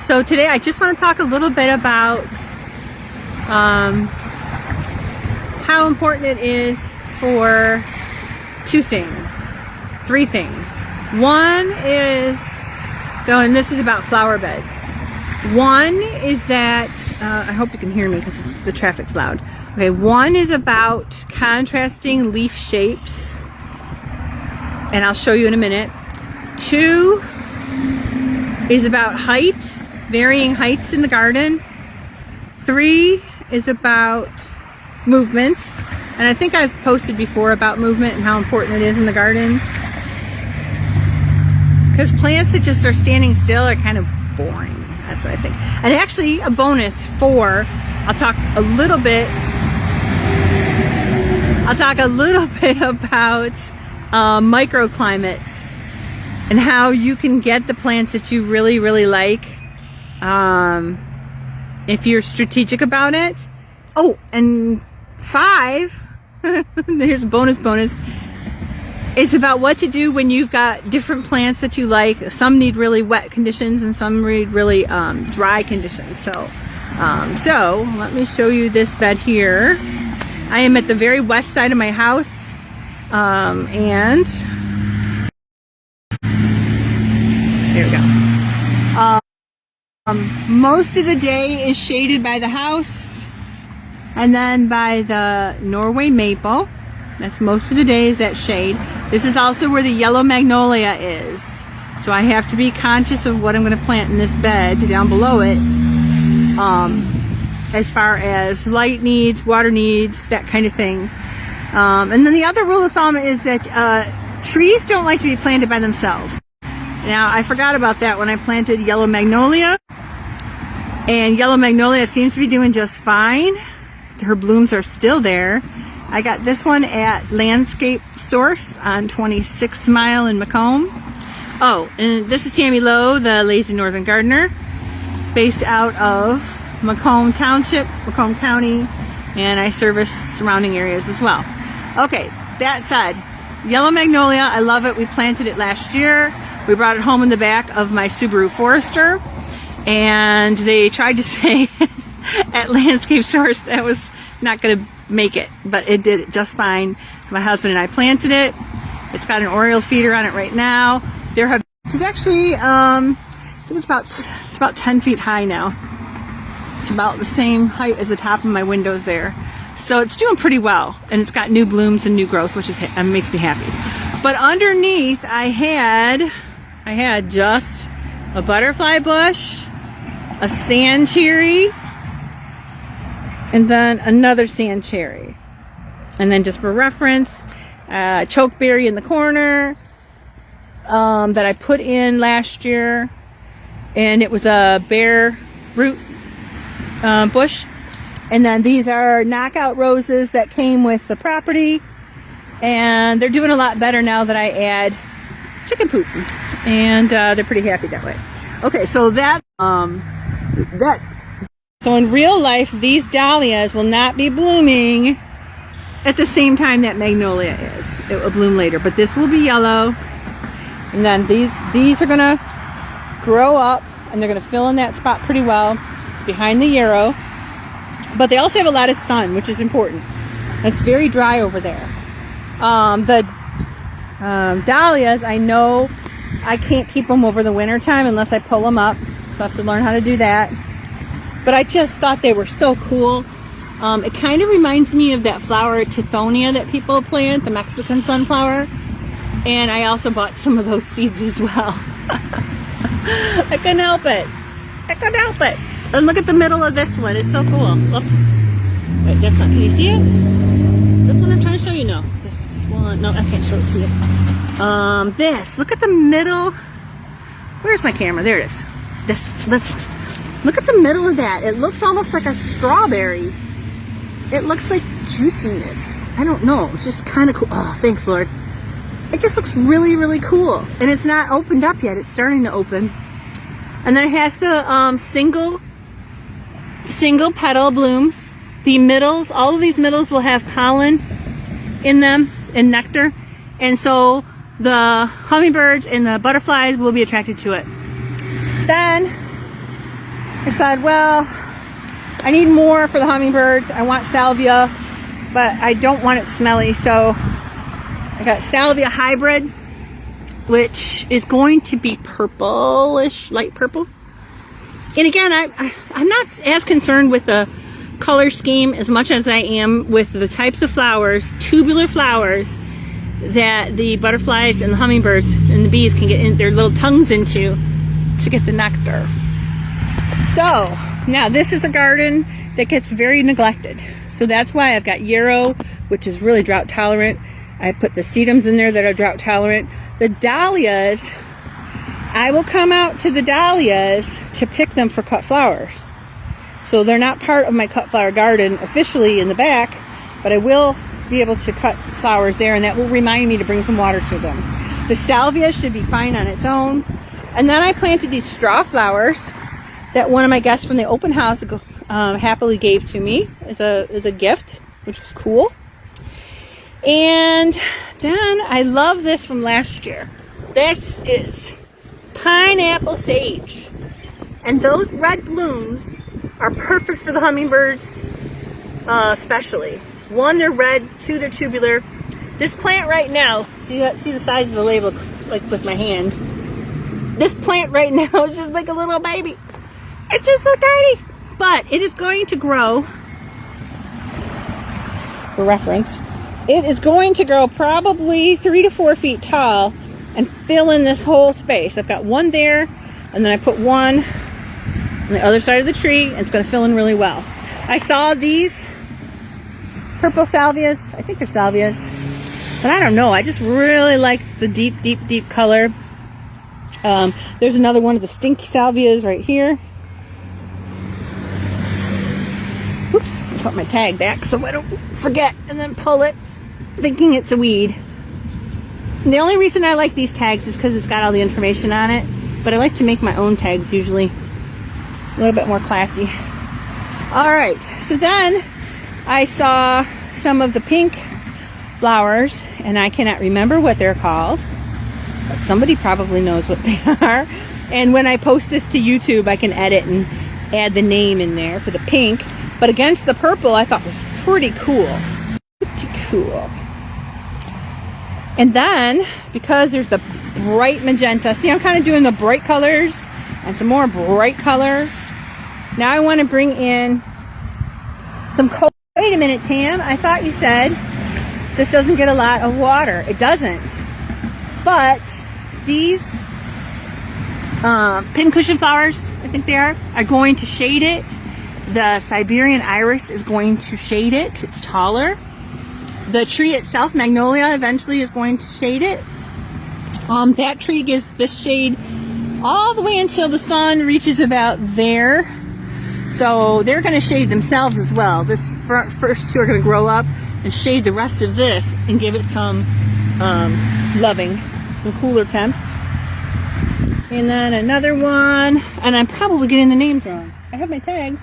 So today I just want to talk a little bit about how important it is for three things. One is, and this is about flower beds. One is that, I hope you can hear me because the traffic's loud. Okay, one is about contrasting leaf shapes, and I'll show you in a minute. Two is about height, varying heights in the garden. Three is about movement, and I think I've posted before about movement and how important it is in the garden, because plants that just are standing still are kind of boring. That's what I think. And actually, a bonus for, I'll talk a little bit about microclimates and how you can get the plants that you really, really like if you're strategic about it. Oh, and 5, here's a bonus. It's about what to do when you've got different plants that you like. Some need really wet conditions and some need really dry conditions. So let me show you this bed here. I am at the very west side of my house, and there we go. Most of the day is shaded by the house and then by the Norway maple. That's most of the day is that shade. This is also where the yellow magnolia is. So I have to be conscious of what I'm going to plant in this bed down below it. As far as light needs, water needs, that kind of thing. And then the other rule of thumb is that trees don't like to be planted by themselves. Now, I forgot about that when I planted yellow magnolia. And yellow magnolia seems to be doing just fine. Her blooms are still there. I got this one at Landscape Source on 26th Mile in Macomb. Oh, and this is Tammy Lowe, the Lazy Northern Gardener, based out of Macomb Township, Macomb County, and I service surrounding areas as well. Okay, that said, yellow magnolia, I love it. We planted it last year. We brought it home in the back of my Subaru Forester, and they tried to say at Landscape Source that was not going to make it, but it did it just fine. My husband and I planted it. It's got an Oriole feeder on it right now. It's actually, I think it's about 10 feet high now. It's about the same height as the top of my windows there. So it's doing pretty well, and it's got new blooms and new growth, which makes me happy. But underneath, I had just a butterfly bush, a sand cherry, and then another sand cherry. And then just for reference, chokeberry in the corner that I put in last year, and it was a bare root bush. And then these are knockout roses that came with the property, and they're doing a lot better now that I add chicken poop, and they're pretty happy that way. Okay, so so in real life, these dahlias will not be blooming at the same time that magnolia is. It will bloom later, but this will be yellow, and then these are gonna grow up, and they're gonna fill in that spot pretty well behind the yarrow. But they also have a lot of sun, which is important. It's very dry over there. The dahlias, I know I can't keep them over the winter time unless I pull them up, so I have to learn how to do that. But I just thought they were so cool. It kind of reminds me of that flower Tithonia that people plant, the Mexican sunflower. And I also bought some of those seeds as well. I couldn't help it. And look at the middle of this one. It's so cool. Oops. Wait, this one. Can you see it? This one I'm trying to show you. No. This one. No, I can't show it to you. This. Look at the middle. Where's my camera? There it is. This. Look at the middle of that. It looks almost like a strawberry. It looks like juiciness. I don't know. It's just kind of cool. Oh, thanks, Lord. It just looks really, really cool. And it's not opened up yet. It's starting to open. And then it has the single petal blooms. The middles, all of these middles will have pollen in them and nectar. And so the hummingbirds and the butterflies will be attracted to it. Then I said, well, I need more for the hummingbirds. I want salvia, but I don't want it smelly. So I got salvia hybrid, which is going to be purplish, light purple. And again, I'm not as concerned with the color scheme as much as I am with the types of flowers, tubular flowers, that the butterflies and the hummingbirds and the bees can get in their little tongues into to get the nectar. So now this is a garden that gets very neglected. So that's why I've got yarrow, which is really drought tolerant. I put the sedums in there that are drought tolerant. The dahlias, I will come out to the dahlias to pick them for cut flowers. So they're not part of my cut flower garden officially in the back, but I will be able to cut flowers there, and that will remind me to bring some water to them. The salvia should be fine on its own. And then I planted these straw flowers that one of my guests from the open house happily gave to me as a gift, which was cool. And then I love this from last year. This is pineapple sage. And those red blooms are perfect for the hummingbirds, especially. One, they're red. Two, they're tubular. This plant right now, see the size of the label, like with my hand. This plant right now is just like a little baby. It's just so tiny. But it is going to grow, for reference, it is going to grow probably 3 to 4 feet tall and fill in this whole space. I've got one there, and then I put one on the other side of the tree, and it's going to fill in really well. I saw these purple salvias. I think they're salvias, but I don't know. I just really like the deep, deep, deep color. There's another one of the stinky salvias right here. Oops, put my tag back so I don't forget and then pull it thinking it's a weed. And the only reason I like these tags is because it's got all the information on it, but I like to make my own tags usually. A little bit more classy. Alright, so then I saw some of the pink flowers, and I cannot remember what they're called, but somebody probably knows what they are. And when I post this to YouTube, I can edit and add the name in there for the pink. But against the purple, I thought was pretty cool. Pretty cool. And then, because there's the bright magenta, see, I'm kind of doing the bright colors and some more bright colors. Now I want to bring in some cold. Wait a minute, Tam. I thought you said this doesn't get a lot of water. It doesn't. But these pincushion flowers, I think they are going to shade it. The Siberian iris is going to shade it. It's taller. The tree itself, magnolia, eventually is going to shade it. That tree gives this shade all the way until the sun reaches about there. So they're going to shade themselves as well. This first two are going to grow up and shade the rest of this and give it some loving, some cooler temps. And then another one, and I'm probably getting the names wrong. I have my tags.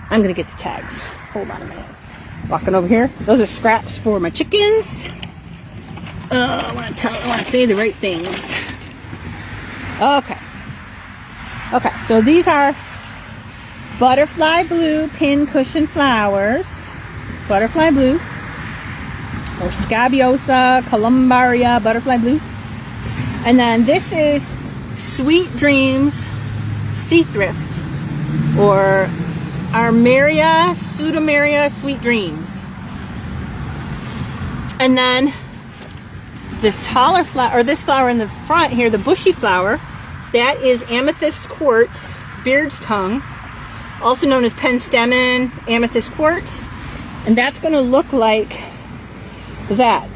I'm going to get the tags. Hold on a minute. Walking over here. Those are scraps for my chickens. I want to say the right things. Okay. Okay, so these are butterfly blue pincushion flowers. Butterfly blue. Or scabiosa columbaria butterfly blue. And then this is Sweet Dreams Sea Thrift. Or Armeria, Pseudomeria Sweet Dreams. And then this taller flower, or this flower in the front here, the bushy flower, that is Amethyst Quartz, Beard's Tongue, also known as Penstemon Amethyst Quartz. And that's going to look like that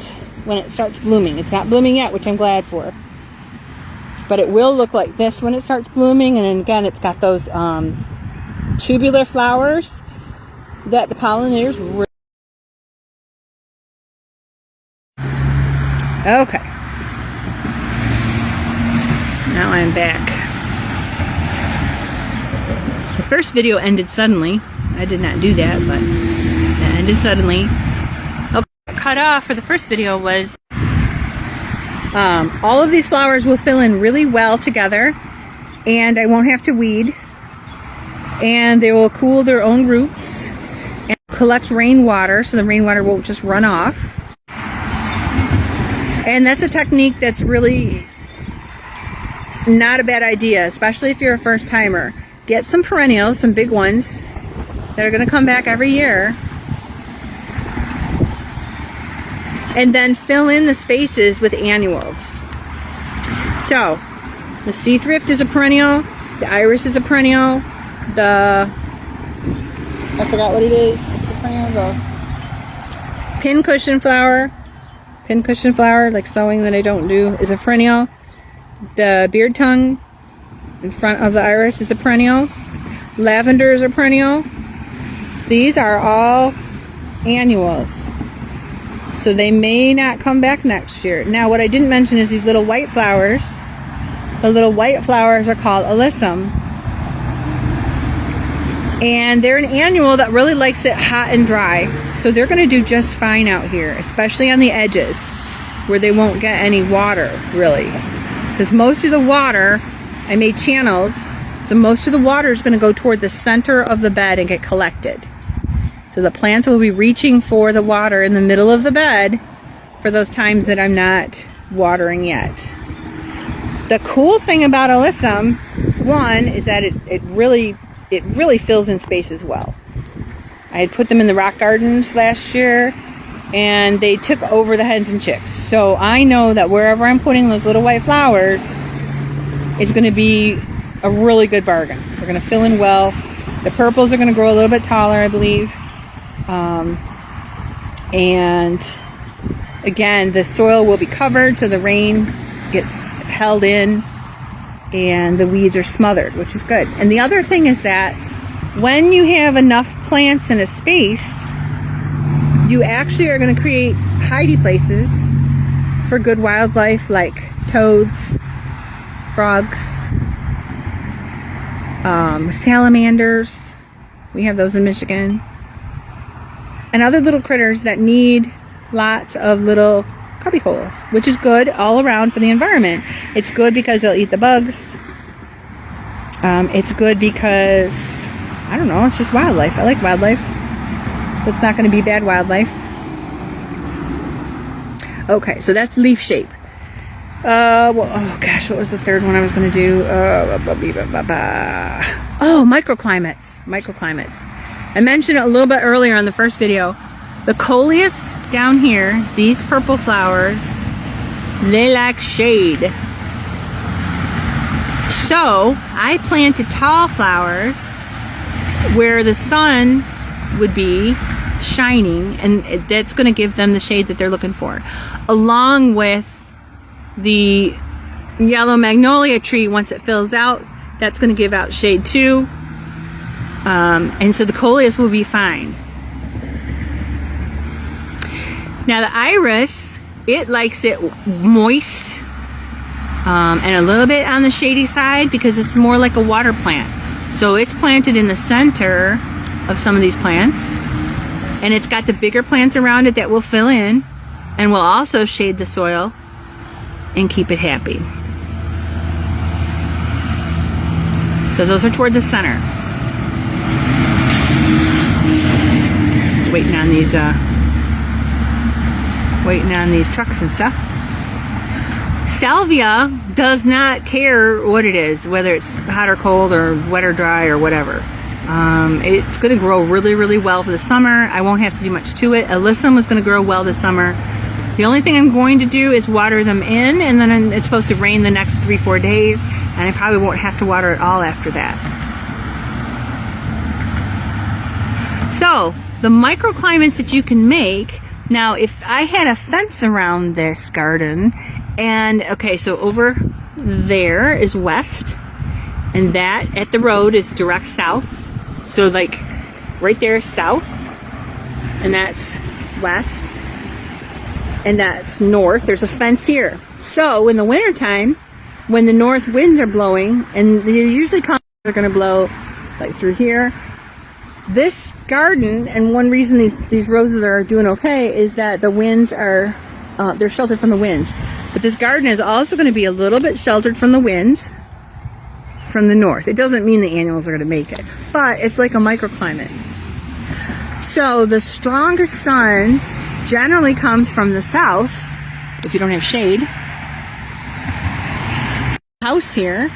when it starts blooming. It's not blooming yet, which I'm glad for. But it will look like this when it starts blooming. And then again, it's got those tubular flowers that the pollinators really. Okay. Now I'm back. The first video ended suddenly. I did not do that, but it ended suddenly. Okay, cut off for the first video was all of these flowers will fill in really well together, and I won't have to weed. and they will cool their own roots and collect rainwater, so the rainwater won't just run off. And that's a technique that's really not a bad idea, especially if you're a first timer. Get some perennials, some big ones that are going to come back every year, and then fill in the spaces with annuals. So the sea thrift is a perennial, the iris is a perennial, I forgot what it is. It's a perennial. The pincushion flower, like sewing that I don't do, is a perennial. The beard tongue in front of the iris is a perennial. Lavender is a perennial. These are all annuals, so they may not come back next year. Now, what I didn't mention is these little white flowers. The little white flowers are called alyssum, and they're an annual that really likes it hot and dry, so they're going to do just fine out here, especially on the edges where they won't get any water, really, because most of the water, I made channels, so most of the water is going to go toward the center of the bed and get collected. So the plants will be reaching for the water in the middle of the bed for those times that I'm not watering yet. The cool thing about alyssum, one, is that it really fills in space as well. I had put them in the rock gardens last year, and they took over the hens and chicks. So I know that wherever I'm putting those little white flowers, it's going to be a really good bargain. They're going to fill in well. The purples are going to grow a little bit taller, I believe. And again, the soil will be covered so the rain gets held in and the weeds are smothered, which is good. And the other thing is that when you have enough plants in a space, you actually are going to create hidey places for good wildlife like toads, frogs, salamanders. We have those in Michigan. And other little critters that need lots of little cubby holes, which is good all around for the environment. It's good because they'll eat the bugs. It's good because, I don't know, it's just wildlife. I like wildlife. It's not going to be bad wildlife. Okay, so that's leaf shape. Well, oh gosh, what was the third one I was going to do? Oh, microclimates. I mentioned it a little bit earlier on the first video. The coleus down here, these purple flowers, they like shade. So I planted tall flowers where the sun would be shining, and that's going to give them the shade that they're looking for, along with the yellow magnolia tree. Once it fills out, that's going to give out shade too. And so the coleus will be fine. Now the iris, it likes it moist and a little bit on the shady side because it's more like a water plant. So it's planted in the center of some of these plants, and it's got the bigger plants around it that will fill in and will also shade the soil and keep it happy. So those are toward the center. Just waiting on these trucks and stuff. Salvia does not care what it is, whether it's hot or cold or wet or dry or whatever. It's going to grow really, really well for the summer. I won't have to do much to it. Alyssum is going to grow well this summer. The only thing I'm going to do is water them in, and then it's supposed to rain the next 3-4 days, and I probably won't have to water it all after that. So the microclimates that you can make. Now, if I had a fence around this garden, and okay, so over there is west, and that at the road is direct south. So like right there is south, and that's west, and that's north. There's a fence here. So in the wintertime, when the north winds are blowing, and they usually they're going to blow like through here, this garden, and one reason these roses are doing okay is that the winds are, they're sheltered from the winds. But this garden is also going to be a little bit sheltered from the winds. from the north. It doesn't mean the annuals are going to make it, but it's like a microclimate. So the strongest sun generally comes from the south, if you don't have shade. House here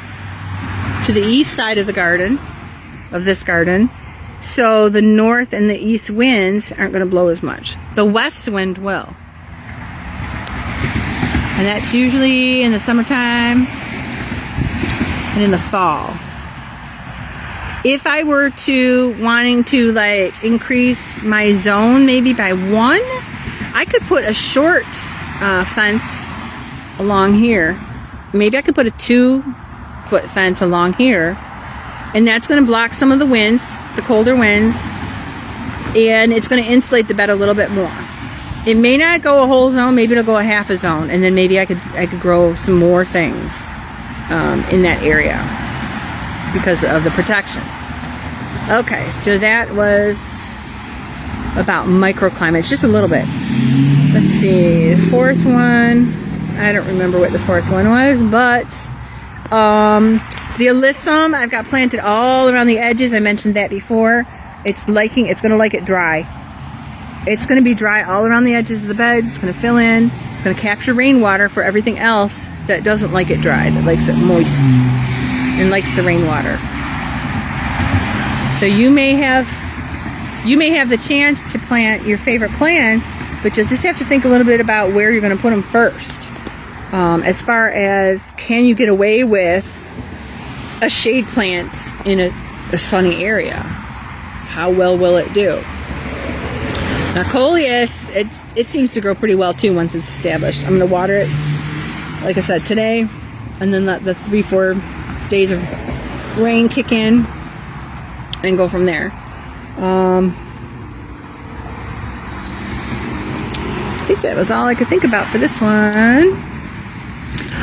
to the east side of the garden, of this garden. So the north and the east winds aren't going to blow as much. The west wind will. And that's usually in the summertime and in the fall. If I were to wanting to like increase my zone maybe by 1, I could put a short fence along here. Maybe I could put a 2-foot fence along here, and that's going to block some of the winds, the colder winds, and it's going to insulate the bed a little bit more. It may not go a whole zone, maybe it'll go a half a zone, and then maybe I could grow some more things in that area because of the protection. Okay, so that was about microclimates, just a little bit. Let's see, the fourth one, I don't remember what the fourth one was, but the alyssum I've got planted all around the edges. I mentioned that before. It's going to like it dry. It's going to be dry all around the edges of the bed. It's going to fill in. It's going to capture rainwater for everything else that doesn't like it dry, that likes it moist and likes the rainwater. So you may have the chance to plant your favorite plants, but you'll just have to think a little bit about where you're going to put them first. As far as, can you get away with a shade plant in a sunny area? How well will it do? Now coleus, it seems to grow pretty well too once it's established. I'm going to water it, like I said, today, and then let the 3-4 days of rain kick in and go from there. I think that was all I could think about for this one.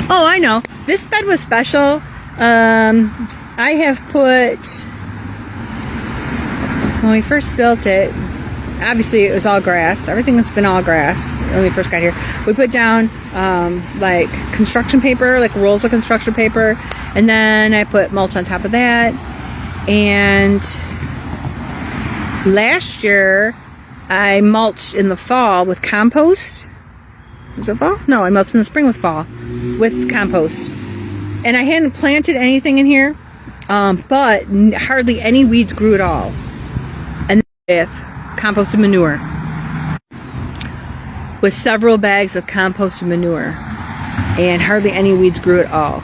Oh, I know. This bed was special. I have put, when we first built it, obviously it was all grass. Everything has been all grass when we first got here. We put down like construction paper, like rolls of construction paper, and then I put mulch on top of that. And last year I mulched in the fall with compost. Was it fall? No, I mulched in the spring with compost. And I hadn't planted anything in here, but hardly any weeds grew at all. And with composted manure, with several bags of composted manure, and hardly any weeds grew at all.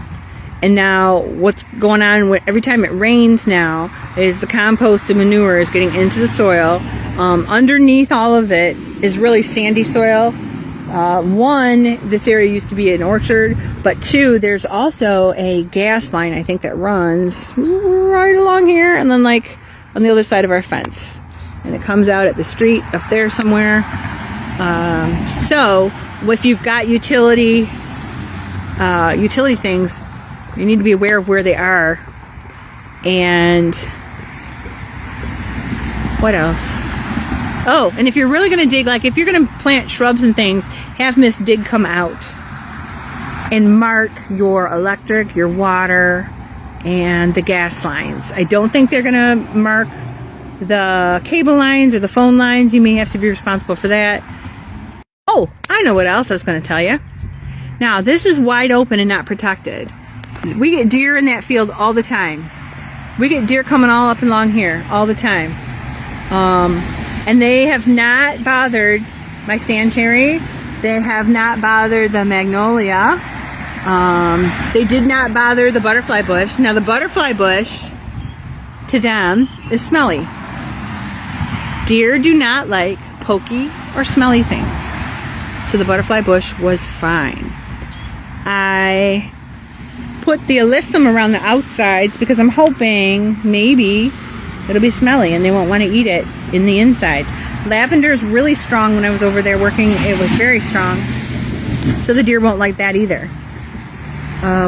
And now what's going on every time it rains now is the composted manure is getting into the soil. Underneath all of it is really sandy soil. One, this area used to be an orchard, but 2, there's also a gas line, I think, that runs right along here and then like on the other side of our fence. And it comes out at the street up there somewhere. So if you've got utility things, you need to be aware of where they are. And what else? Oh, and if you're really going to dig, like if you're going to plant shrubs and things, have Miss Dig come out and mark your electric, your water, and the gas lines. I don't think they're going to mark the cable lines or the phone lines. You may have to be responsible for that. Oh, I know what else I was going to tell you. Now, this is wide open and not protected. We get deer in that field all the time. We get deer coming all up and along here all the time. And they have not bothered my sand cherry. They have not bothered the magnolia. They did not bother the butterfly bush. Now the butterfly bush, to them, is smelly. Deer do not like pokey or smelly things. So the butterfly bush was fine. I put the alyssum around the outsides because I'm hoping maybe it'll be smelly and they won't want to eat it in the insides. Lavender is really strong. When I was over there working, it was very strong. So the deer won't like that either.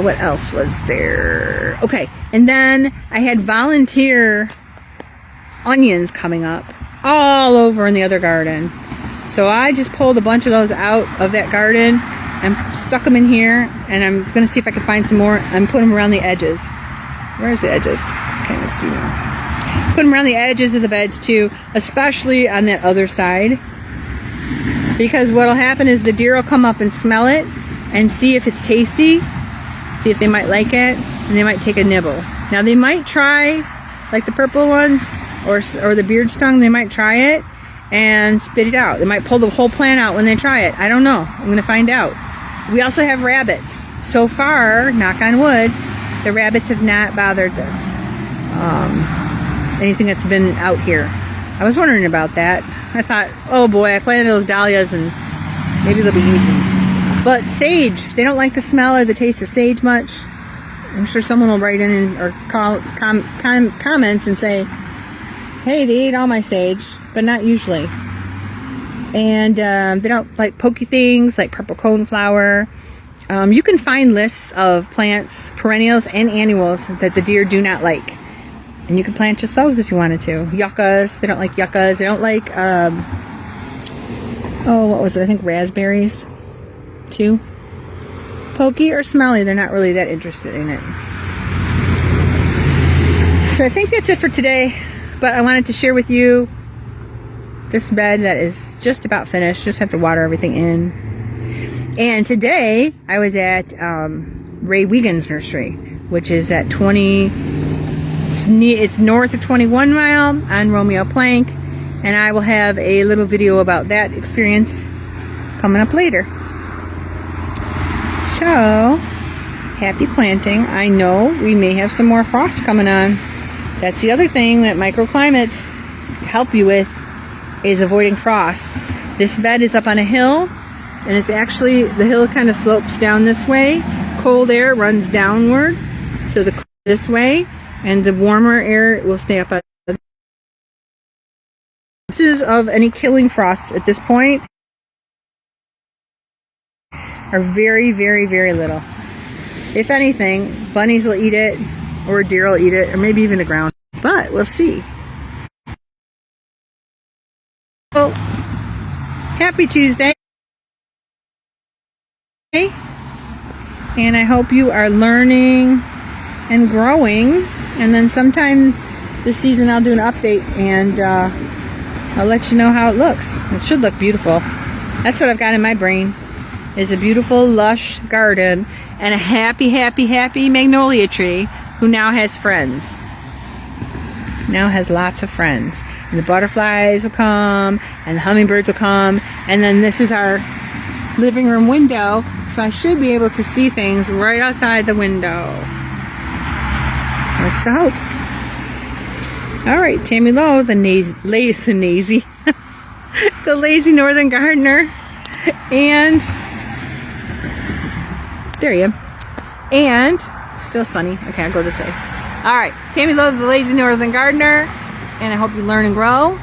What else was there? Okay, and then I had volunteer onions coming up all over in the other garden. So I just pulled a bunch of those out of that garden and stuck them in here, and I'm going to see if I can find some more and put them around the edges. Where's the edges? Can't see now. Put them around the edges of the beds too, especially on that other side. Because what'll happen is the deer will come up and smell it and see if it's tasty, see if they might like it, and they might take a nibble. Now they might try, like the purple ones or the beard's tongue, they might try it and spit it out. They might pull the whole plant out when they try it. I don't know. I'm gonna find out. We also have rabbits. So far, knock on wood, the rabbits have not bothered this. Anything that's been out here. I was wondering about that. I thought, oh boy, I planted those dahlias and maybe they'll be eaten. But sage, they don't like the smell or the taste of sage much. I'm sure someone will write in or comments and say, hey, they ate all my sage, but not usually. And they don't like pokey things like purple coneflower. You can find lists of plants, perennials and annuals that the deer do not like. And you can plant just those if you wanted to. Yuccas, they don't like yuccas. They don't like, what was it? I think raspberries, too. Pokey or smelly, they're not really that interested in it. So I think that's it for today. But I wanted to share with you this bed that is just about finished. Just have to water everything in. And today I was at Ray Wiegand's nursery, which is at it's north of 21 Mile on Romeo Plank, and I will have a little video about that experience coming up later. So, happy planting. I know we may have some more frost coming on. That's the other thing that microclimates help you with, is avoiding frosts. This bed is up on a hill, and it's actually, the hill kind of slopes down this way. Cold air runs downward, so this way, and the warmer air will stay up. Chances of any killing frosts at this point are very, very, very little. If anything, bunnies will eat it, or deer will eat it, or maybe even the ground. But we'll see. So, happy Tuesday. And I hope you are learning and growing. And then sometime this season I'll do an update and I'll let you know how it looks. It should look beautiful. That's what I've got in my brain, is a beautiful lush garden and a happy, happy, happy magnolia tree who now has friends. Now has lots of friends. And the butterflies will come and the hummingbirds will come, and then this is our living room window, so I should be able to see things right outside the window. That's the hope. Alright, Tammy Lowe, the lazy northern gardener, and there you are. And it's still sunny. Okay, I'll go this way. Alright, Tammy Lowe, the lazy northern gardener, and I hope you learn and grow.